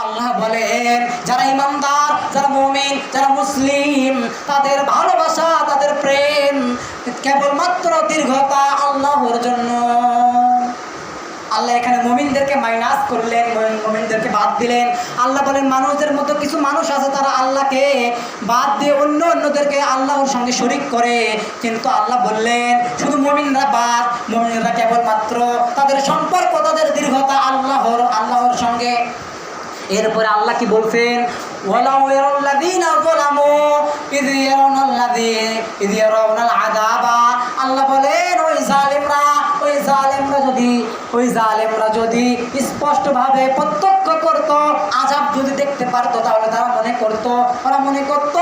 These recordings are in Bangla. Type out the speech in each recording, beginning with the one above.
আল্লাহ বলেন যারা ইমানদার, যারা মুমিন, যারা মুসলিম, তাদের ভালোবাসা, তাদের প্রেম কেবলমাত্র দীর্ঘতা আল্লাহর জন্য। আল্লাহ এখানে মুমিনদেরকে মাইনাস করলেন, মুমিনদেরকে বাদ দিলেন। আল্লাহ বলেন মানুষদের মধ্যে কিছু মানুষ আছে তারা আল্লাহকে বাদ দিয়ে অন্যদেরকে আল্লাহর সঙ্গে শরীক করে, কিন্তু আল্লাহ বললেন শুধু মুমিনরা বাদ, মুমিনরা কেবলমাত্র তাদের সম্পর্ক, তাদের দীর্ঘতা আল্লাহর সঙ্গে। এরপরে আল্লাহ কি বলছেন, ওয়ালাউ ইয়ারাল্লাযীনা যালামু ইয ইয়ারাউনাল আযাবা। আল্লাহ বলেন ওই জালেমরা যদি স্পষ্টভাবে প্রত্যক্ষ করত, আযাব যদি দেখতে পারতো, তাহলে তারা মনে করত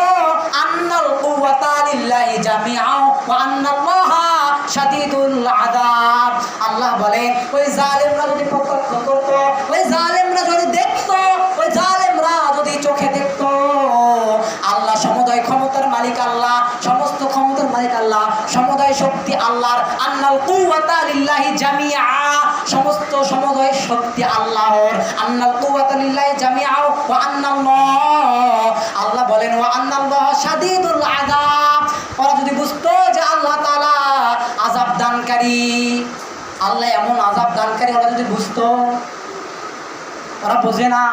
আন্নাল কুওয়াতা লিল্লাহি জামিআ ওয়া আন্নাল্লাহা শাদীদুল আযাব। আল্লাহ বলেন ওই জালেমরা যদি প্রত্যক্ষ করত, ওই জালেমরা যদি দেখতো, ওই জালেমরা যদি চোখে দেখতো, আল্লাহ সমুদয় ক্ষমতার মালিক, আল্লাহ সমস্ত ক্ষমতার মালিক, আল্লাহ সমুদয় শক্তি আল্লাহর। আন্নাল কুওয়াতা লিল্লাহি জামিআ, সমস্ত সমুদয় শক্তি আল্লাহর। আন্নাল কুওয়াতা লিল্লাহি জামিআ ওয়া আন্নাল্লাহ, আল্লাহ বলেন ওয়া আন্নাল্লাহ শাদীদুল আযাব। ওরা যদি বুঝতো যে আল্লাহ তাআলা আযাব দানকারী, আল্লাহ এমন আযাব দানকারী, ওরা যদি বুঝতো, ওরা বোঝে না।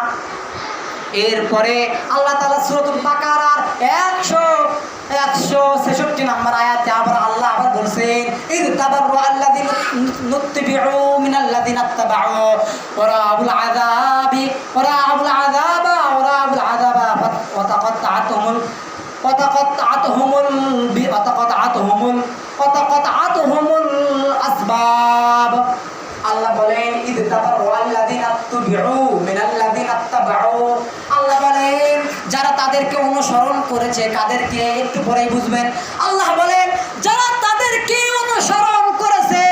এরপরে আল্লাহ তাআলা সূরাতুল বাকারার 166 নম্বর আয়াতে আল্লাহ বলছেন ইয তাবাররা আল্লাযিনা নুত্তাবিউ মিনাল্লাযিনা ইত্তাবাউ ওয়া রাআবুল আযাবা ওয়া তাকাত্তাআতুহুমুল আসবাব। আল্লাহ বলেন ইয তাবাররা আল্লাযিনা ইত্তাবিউ মিনাল্লাযিনা ইত্তাবাউ। আল্লাহ বলেন যারা তাদেরকে অনুসরণ করেছে, কাদেরকে একটু পরেই বুঝবেন। আল্লাহ বলেন যারা তাদেরকে অনুসরণ করেছে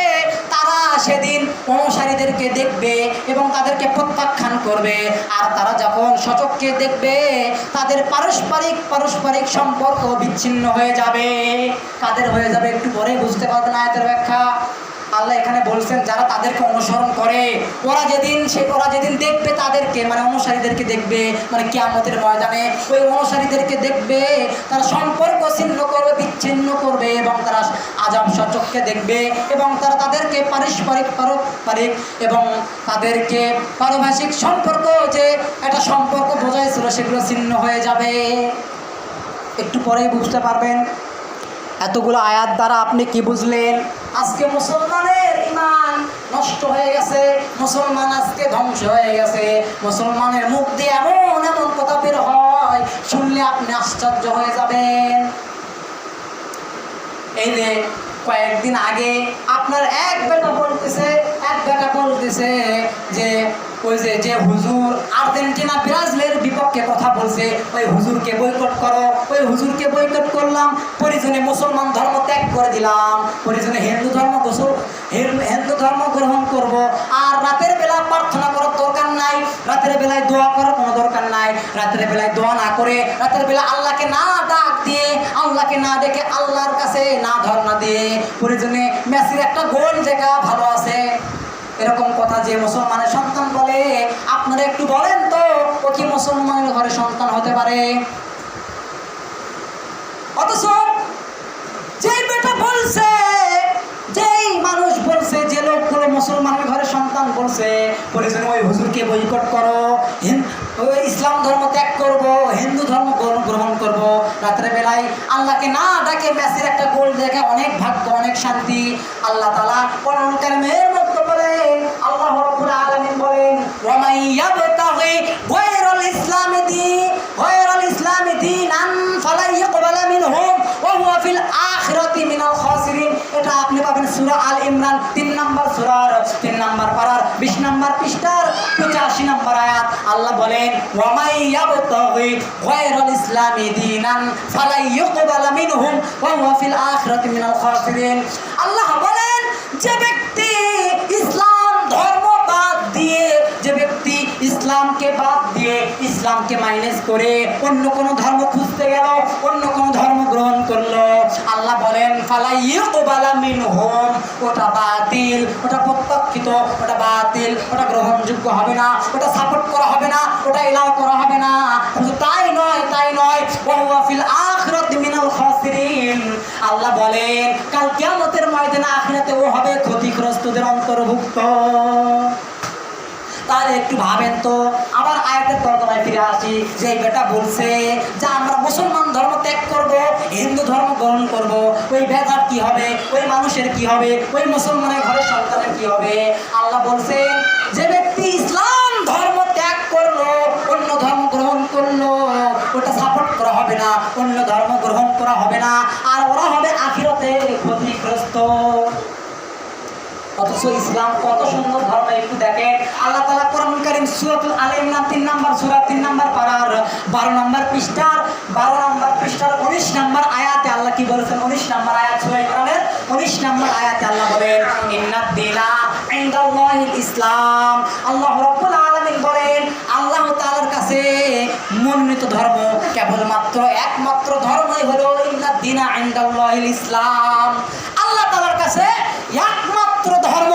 তারা সেদিন অনুসারীদেরকে দেখবে এবং তাদেরকে প্রত্যাখ্যান করবে। আর তারা যখন সচক্ষে দেখবে তাদের পারস্পরিক সম্পর্ক বিচ্ছিন্ন হয়ে যাবে। কাদের হয়ে যাবে একটু পরে বুঝতে পারবেন আয়াতের ব্যাখ্যা। আল্লাহ এখানে বলছেন যারা তাদেরকে অনুসরণ করে, ওরা যেদিন দেখবে তাদেরকে, মানে অনুসারীদেরকে দেখবে, মানে কিয়ামতের ময়দানে ওই অনুসারীদেরকে দেখবে, তারা সম্পর্ক বিচ্ছিন্ন করবে এবং তারা আযাব সচক্ষে দেখবে এবং তারা তাদেরকে পারস্পরিক এবং তাদেরকে পারিভাষিক সম্পর্ক, যে একটা সম্পর্ক বোঝাই ছিল, সেগুলো ছিন্ন হয়ে যাবে। একটু পরেই বুঝতে পারবেন। এতগুলো আয়াত দ্বারা আপনি কি বুঝলেন? আজকে মুসলমানের ঈমান নষ্ট হয়ে গেছে, মুসলমান আজকে ধ্বংস হয়ে গেছে। মুসলমানের মুখ দিয়ে এমন কথা বের হয়, শুনলে আপনি আশ্চর্য হয়ে যাবেন। এই যে কয়েকদিন আগে আপনার এক বেটা বলতেছে যে ওই যে হুজুর আর্জেন্টিনা ব্রাজিলের বিপক্ষে কথা বলছে, ওই হুজুরকে বয়কট করো, ওই হুজুরকে বয়কট করলাম, পরিজনে মুসলমান ধর্ম ত্যাগ করে দিলাম, পরিজনে হিন্দু ধর্ম গ্রহণ করব। আর রাতের বেলা প্রার্থনা করার দরকার নাই, রাতের বেলায় দোয়া করার কোনো দরকার নাই। রাতের বেলায় দোয়া না করে, রাতের বেলা আল্লাহকে না ডাক দিয়ে, আল্লাহকে না ডেকে, আল্লাহর কাছে না ধর্ণা দিয়ে, পরিজনে মেসির একটা গোল জায়গা ভালো আছে, এরকম কথা যে মুসলমানের সন্তান বলে, আপনারা একটু বলেন তো ও কি মুসলমানের ঘরে সন্তান হতে পারে? অথচ যেই বেটা বলছে, যেই মানুষ বলছে, যে লোকগুলো মুসলমানের ঘরে সন্তান বলছে, বলেছেন ওই হুজুরকে বয়কট করো, ওই ইসলাম ধর্ম ত্যাগ করব, হিন্দু ধর্ম গ্রহণ করব, রাত্রে বেলায় আল্লাহকে না ডাকে মেসির একটা গোল দেখে অনেক ভাগ্য, অনেক শান্তি। আল্লাহ তাআলা কোরআন কারীমের মধ্যে বলেন, আল্লাহ রাব্বুল আলামিন বলেন ওয়া মান ইয়াবতাগি গায়রাল ইসলামি দীনান ফালা ইয়াকবালা মিনহু ওয়া হুয়া ফিল আখিরাতি মিনাল খাসিরিন। এটা আপনি পাবেন সূরা আল ইমরান 3 নম্বর সূরার 3 নম্বর পারার 20 নম্বর পৃষ্ঠার 85 নম্বর আয়াত। আল্লাহ বলেন ওয়া মান ইয়াবতাগি গায়রাল ইসলামি দীনান ফালা ইয়াকবালা মিনহু ওয়া হুয়া ফিল আখিরাতি মিনাল খাসিরিন। আল্লাহ বলেন যে ব্যক্তি ইসলাম ধর্ম বাদ দিয়ে, যে ব্যক্তি ইসলাম ইসলামকে বাদ দিয়ে, ইসলামকে মাইনাস করে অন্য কোনো ধর্ম খুঁজতে গেল, অন্য কোনো ধর্ম গ্রহণ করলো, আল্লাহ বলেন ফালা ইউকবালা মিনহুম, ওটা বাতিল, ওটা প্রত্যাখ্যিত, ওটা বাতিল, ওটা গ্রহণযোগ্য হবে না, ওটা সাপোর্ট করা হবে না, ওটা এলাও করা হবে না। শুধু তাই নয়, ওয়া হুয়া ফিল আখিরাতি মিনাল খাসিরিন, আল্লাহ বলেন কাল কিয়ামতের ময়দানে আখিরাতে ও হবে ক্ষতিগ্রস্তদের অন্তর্ভুক্ত। তাহলে একটু ভাবেন তো, আবার আয়াতের তর্জমায় ফিরে আসি, যে বেটা বলছে যে আমরা মুসলমান ধর্ম ত্যাগ করব, হিন্দু ধর্ম গ্রহণ করব, ওই বেটার কি হবে, ওই মানুষের কি হবে, ওই মুসলমানের ঘরের সন্তানের কি হবে? আল্লাহ বলছেন যে ব্যক্তি ইসলাম ধর্ম ত্যাগ করলো, অন্য ধর্ম গ্রহণ করলো, ওটা সাপোর্ট করা হবে না, অন্য ধর্ম গ্রহণ করা হবে না, আর ওরা হবে আখিরাতে ক্ষতিগ্রস্ত। অথচ ইসলাম কত সুন্দর ধর্ম, একটু দেখেন আল্লাহ তাআলা কোরআন কারীম সূরাতুল আল ইমরান 3 নম্বর সূরা 3 নম্বর পারার 12 নম্বর পৃষ্ঠার 19 নম্বর আয়াতে আল্লাহ কি বলেছেন? 19 নম্বর আয়াত সূরা ইমরানের 19 নম্বর আয়াতে আল্লাহ বলেন ইন্নাদ দীনা ইনদাল্লাহিল ইসলাম। আল্লাহ রাব্বুল আলামিন বলেন আল্লাহ তাআলার কাছে মনোনীত ধর্ম কেবলমাত্র একমাত্র ধর্মই হলো ইন্নাদ দীনা ইনদাল্লাহিল ইসলাম। আল্লাহ তাআলার কাছে একমাত্র ধর্ম,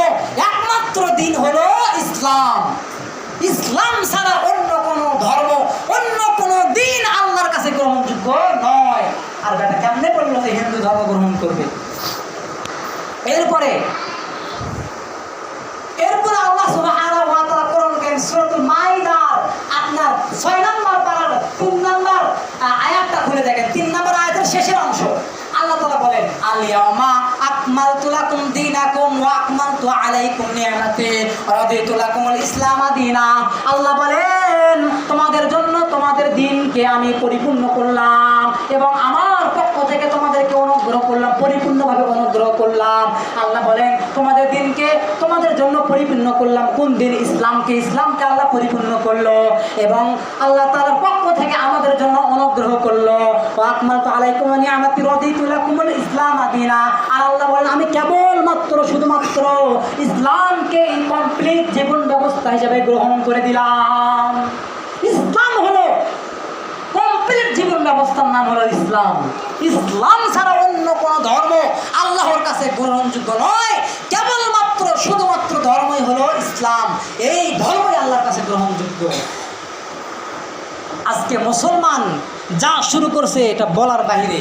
একমাত্র দিন হলো ইসলাম। ইসলাম ছাড়া অন্য কোনো ধর্ম, অন্য কোনো দিন আল্লাহর কাছে গ্রহণযোগ্য নয়। আর বেটা কেমনে বললো যে হিন্দু ধর্ম গ্রহণ করবে? এরপরে আল্লাহ সুবহানাহু ওয়া তাআলা কোরআন কারীম সূরাতুল মাইদার আপনার 6 নম্বর পারার 3 নম্বর আয়াতটা খুলে দেখেন, 3 নম্বর আয়াতের শেষের অংশ আল্লাহ তাআলা বলেন আল-ইয়াওমা আকমালতু লাকুম দীনাকুম ওয়া আকমালতু আলাইকুম নি'মাতি ওয়া রাদিতু লাকুমুল ইসলাম দীনা। আল্লাহ বলেন তোমাদের জন্য তোমাদের দিনকে আমি পরিপূর্ণ করলাম এবং আমার পক্ষ থেকে তোমাদেরকে অনুগ্রহ করলাম, পরিপূর্ণভাবে অনুগ্রহ করলাম। আল্লাহ বলেন তোমাদের দিনকে তোমাদের জন্য পরিপূর্ণ করলাম। কোন দিন? ইসলামকে। ইসলামকে আল্লাহ পরিপূর্ণ করলো এবং আল্লাহ তাআলার পক্ষ থেকে আমাদের জন্য অনুগ্রহ করলো। ওয়া আকমালতু আলাইকুম নি'মাতি ওয়া রাদিতু লাকুমুল ইসলাম দীনা। আর আল্লাহ বলেন আমি কেবলমাত্র শুধুমাত্র ইসলামকে কমপ্লিট জীবন ব্যবস্থা হিসেবে গ্রহণ করে দিলাম। ইসলাম হলো কমপ্লিট জীবন ব্যবস্থার নাম হলো ইসলাম। ইসলাম ছাড়া অন্য কোনো ধর্ম আল্লাহর কাছে গ্রহণযোগ্য নয়, কেবলমাত্র শুধুমাত্র ধর্মই হলো ইসলাম। এই ধর্মই আল্লাহর কাছে গ্রহণযোগ্য। আজকে মুসলমান যা শুরু করছে এটা বলার বাইরে।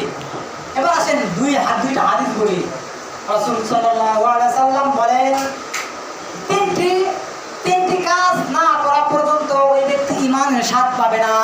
এবার আসেন দুইটা হাদিস বলি। রাসূল সাল্লাল্লাহু আলাইহি সাল্লাম বলেন তিনটি কাজ না করা পর্যন্ত ওই ব্যক্তি ঈমানের স্বাদ পাবে না।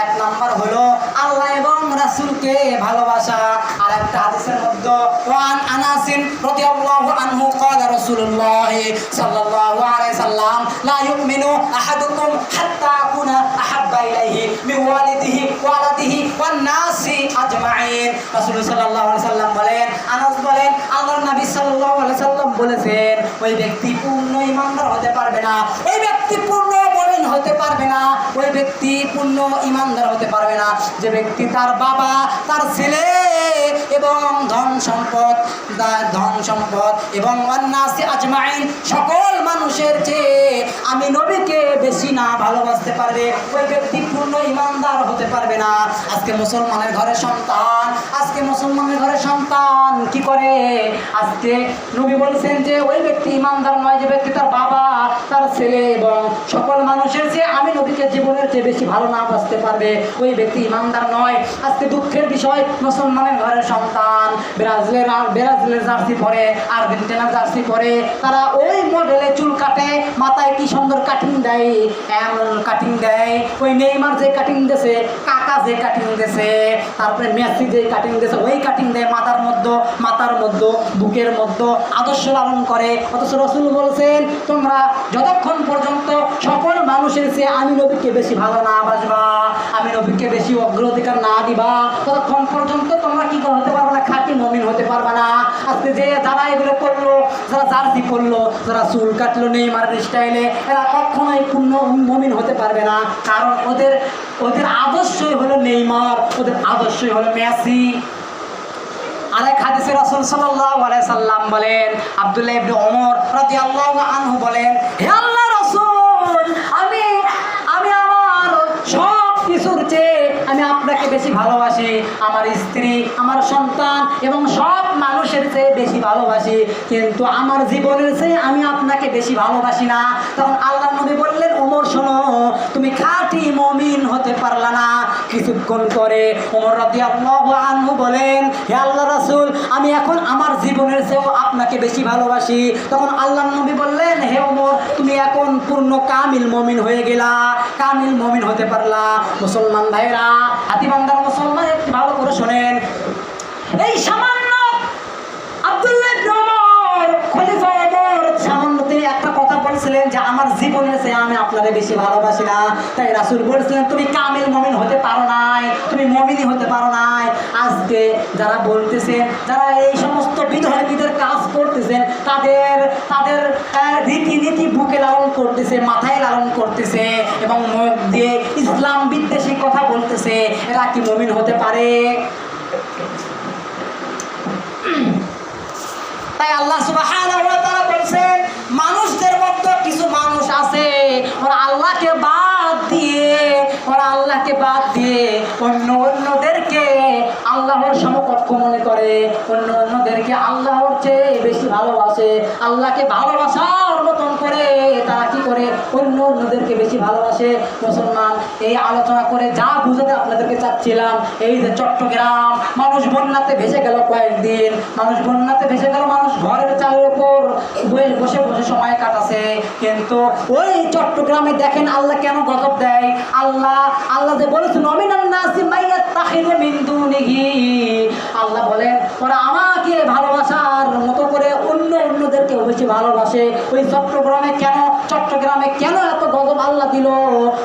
এক নাম্বার হলো আল্লাহ এবং রাসূলকে ভালোবাসা। আর একটা হাদিসের মধ্যে ওয়ান আনাসিন রাদিয়াল্লাহু আনহু ক্বালা রাসূলুল্লাহ সাল্লাল্লাহু আলাইহি সাল্লাম লা ইউমিনু আহাদুকুম হাত্তা আকুনা আহাব্বা ইলাইহি মিন ওয়ালিদিহি ওয়া ওয়ালাদিহি ওয়ান নাসি আজমাইন। রাসূল সাল্লাল্লাহু আলাইহি সাল্লাম বলেন, আনাস বলেন আল্লাহর নবী সাল্লাল্লাহু আলাইহি সাল্লাম বলেছেন ওই ব্যক্তি পূর্ণ ঈমানদার হতে পারবে না, ওই ব্যক্তি পূর্ণ মুমিন হতে পারবে না, ওই ব্যক্তি পূর্ণ ঈমানদার হতে পারবে না যে ব্যক্তি তার বাবা, তার ছেলে এবং ধন সম্পদ এবং ওয়ান্নাসি আজমাইন সকল মানুষের চেয়ে আমি নবীকে বেশি না ভালোবাসতে পারবে, ওই ব্যক্তি পূর্ণ ঈমানদার হতে পারবে না। আজকে মুসলমানের ঘরের সন্তান কি করে? আজকে নবী বলেছেন যে ওই ব্যক্তি ঈমানদার নয় যে ব্যক্তি তার বাবা, তার ছেলে এবং সকল মানুষের চেয়ে আমি নবীকে জীবনের চেয়ে বেশি ভালো না বাসতে পারবে, ওই ব্যক্তি ঈমানদার নয়। আজকে দুঃখের বিষয়, মুসলমানের ঘরের সন্তান ব্রাজিলের জার্সি পরে, আর্জেন্টিনার জার্সি পরে, তারা ওই মডেলে চুল কাটে, মাথায় কি সুন্দর কাটিং দেয়, এমন কাটিং দেয়। ওই নেইমার যে কাটিং দিয়েছে, কাকা যে কাটিং দিয়েছে, তারপরে মেসি যে কাটিং দিয়েছে, ওই কাটিং দেয় মাথার মধ্যে বুকের মধ্যে আদর্শ লালন করে। অথচ রাসূল বলছেন তোমরা যতক্ষণ পর্যন্ত সকল মানুষের চেয়ে আমি নবীকে বেশি ভালো না বাসবা, আমি নবীকে বেশি অগ্রাধিকার না দিবা, ততক্ষণ পর্যন্ত তোমরা কি হতে পারবে না? খাঁটি মুমিন হতে পারবে না। আজকে যে যারা এগুলো করলো, যারা জার্সি করলো, যারা চুল কাটলো নেইমারের স্টাইলে, এরা কখনোই পূর্ণ মুমিন হতে পারবে না। কারণ ওদের আদর্শই হলো নেইমার, ওদের আদর্শই হলো মেসি। আরেক হাদিসে রাসূল সাল্লাল্লাহু আলাইহি সাল্লাম বলেন, আব্দুল্লাহ ইবনে ওমর রাদিয়াল্লাহু আনহু বলেন, হে আল্লাহর রাসূল, আমি বেশি ভালোবাসি, আমার স্ত্রী, আমার সন্তান এবং সব মানুষের চেয়ে বেশি ভালোবাসি, কিন্তু আমার জীবনের চেয়ে আমি আপনাকে বেশি ভালোবাসি না। তখন আল্লাহ নবী বললেন, ওমর শোনো, তুমি খাঁটি মুমিন হতে পারলা না। কিছুক্ষণ করে ওমর রাদিয়াল্লাহু আনহু বলেন, হে আল্লাহ রাসূল, আমি এখন আমার জীবনের চেয়েও আপনাকে বেশি ভালোবাসি। তখন আল্লাহ নবী বললেন, হে ওমর, তুমি এখন পূর্ণ কামিল মুমিন হয়ে গেলা, কামিল মুমিন হতে পারলা। মুসলমান ভাইরা, হাতিবান্ধার মুসলমান, একটু ভালো করে শোনেন। এই সামান্য আব্দুল্লাহ ইবনে ওমর, খলিফা ওমর, সামান্য তিনি একটা কথা বলেছিলেন যে আমার জীবনের চেয়ে আমি আপনাকে বেশি ভালোবাসি না। তাই রাসূল বলেছিলেন, তুমি কামিল মুমিন হতে পারো নাই, তুমি মুমিনই হতে পারো নাই। আজকে যারা বলতেছেন, যারা এই সমস্ত বিধর্মীদের কাজ করতেছেন, তাদের তাদের রীতিনীতি বুকে লালন করতেছে, মাথায় লালন করতেছে এবং মুখ দিয়ে ইসলাম বিদ্বেষী কথা বলতেছে, এরা কি মুমিন হতে পারে? তাই আল্লাহ সুবহানাহু ওয়া তাআলা বলেন, মানুষদের মধ্যে কিছু মানুষ আছে, ওরা আল্লাহকে বাদ দিয়ে অন্যদেরকে আল্লাহর সমকক্ষ মনে করে, অন্যদেরকে আল্লাহর চেয়ে বেশি ভালোবাসে। আল্লাহকে ভালোবাসার মতন করে তারা কি করে? অন্যদেরকে বেশি ভালোবাসে। মুসলমান, এই আলোচনা করে যা বুঝাতে আপনাদেরকে চাচ্ছিলাম, এই যে চট্টগ্রাম মানুষ বন্যাতে ভেসে গেল, কয়েকদিন মানুষ বন্যাতে ভেসে গেল, মানুষ ঘরের চালের উপর বসে বসে সময় কাটাছে, কিন্তু ওই চট্টগ্রামে দেখেন আল্লাহ কেন গজব দেয়। আল্লাহ যে বলেছেন, অমিনান নাসি মাইয়াত্তাখিযু মিন দুনিহি, আল্লাহ বলেন ওরা আমাকে ভালোবাসার মতো করে অন্যদেরকে বেশি ভালোবাসে। ওই চট্টগ্রামে কেন এত গজব আল্লাহ দিল?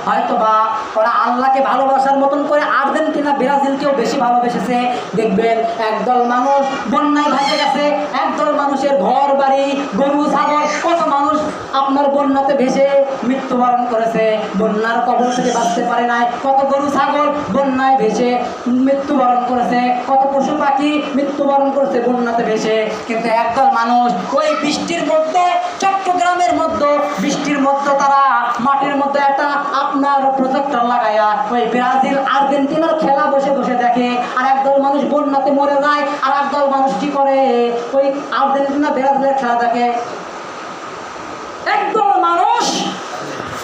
হয়তোবা ওরা আল্লাহকে ভালোবাসার মতন করে আর্জেন্টিনা, ব্রাজিলকেও বেশি ভালোবেসেছে। দেখবেন একদল মানুষ বন্যায় ভাসে গেছে, একদল মানুষের ঘর বাড়ি, গরু ছাগল, কত মানুষ আপনার বন্যাতে ভেসে মৃত্যুবরণ করেছে, বন্যার কবল থেকে বাঁচতে পারে নাই। কত গরু ছাগল বন্যায় ভেসে মৃত্যুবরণ করেছে, কত পশু পাখি মৃত্যুবরণ করেছে বন্যাতে ভেসে। কিন্তু একদল মানুষ ওই বৃষ্টির মধ্যে, চট্টগ্রামের মধ্যে বৃষ্টির মধ্যে, তারা মাটির মধ্যে একটা আপনার প্রজেক্টর লাগায়া ওই ব্রাজিল আর্জেন্টিনার খেলা বসে বসে দেখে। আর একদল মানুষ বন্যাতে মরে যায়, আর একদল মানুষ কি করে? ওই আর্জেন্টিনা ব্রাজিলের খেলা দেখে। একদল মানুষ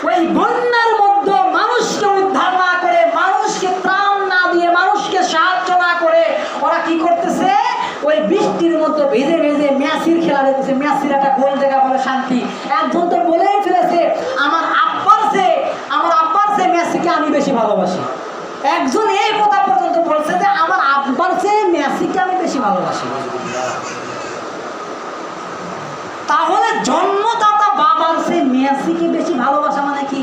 ওই বন্যার মধ্যে মানুষকে উদ্ধার না করে, মানুষকে ত্রাণ না দিয়ে, মানুষকে সাহায্য না করে ওরা কি করতেছে? ওই বৃষ্টির মধ্যে ভেজে ভেজে মেসির খেলা দেখতেছে। মেসির একটা গোল দেখা বলে শান্তি। একজন তো বলেই ফেলেছে, আমার আব্বার চেয়ে মেসিকে আমি বেশি ভালোবাসি। একজন এই কথা পর্যন্ত বলছে যে আমার আব্বার চেয়ে মেসিকে আমি বেশি ভালোবাসি। তাহলে জন্মদাতা বাবার চেয়ে মেসিকে বেশি ভালোবাসা মানে কি?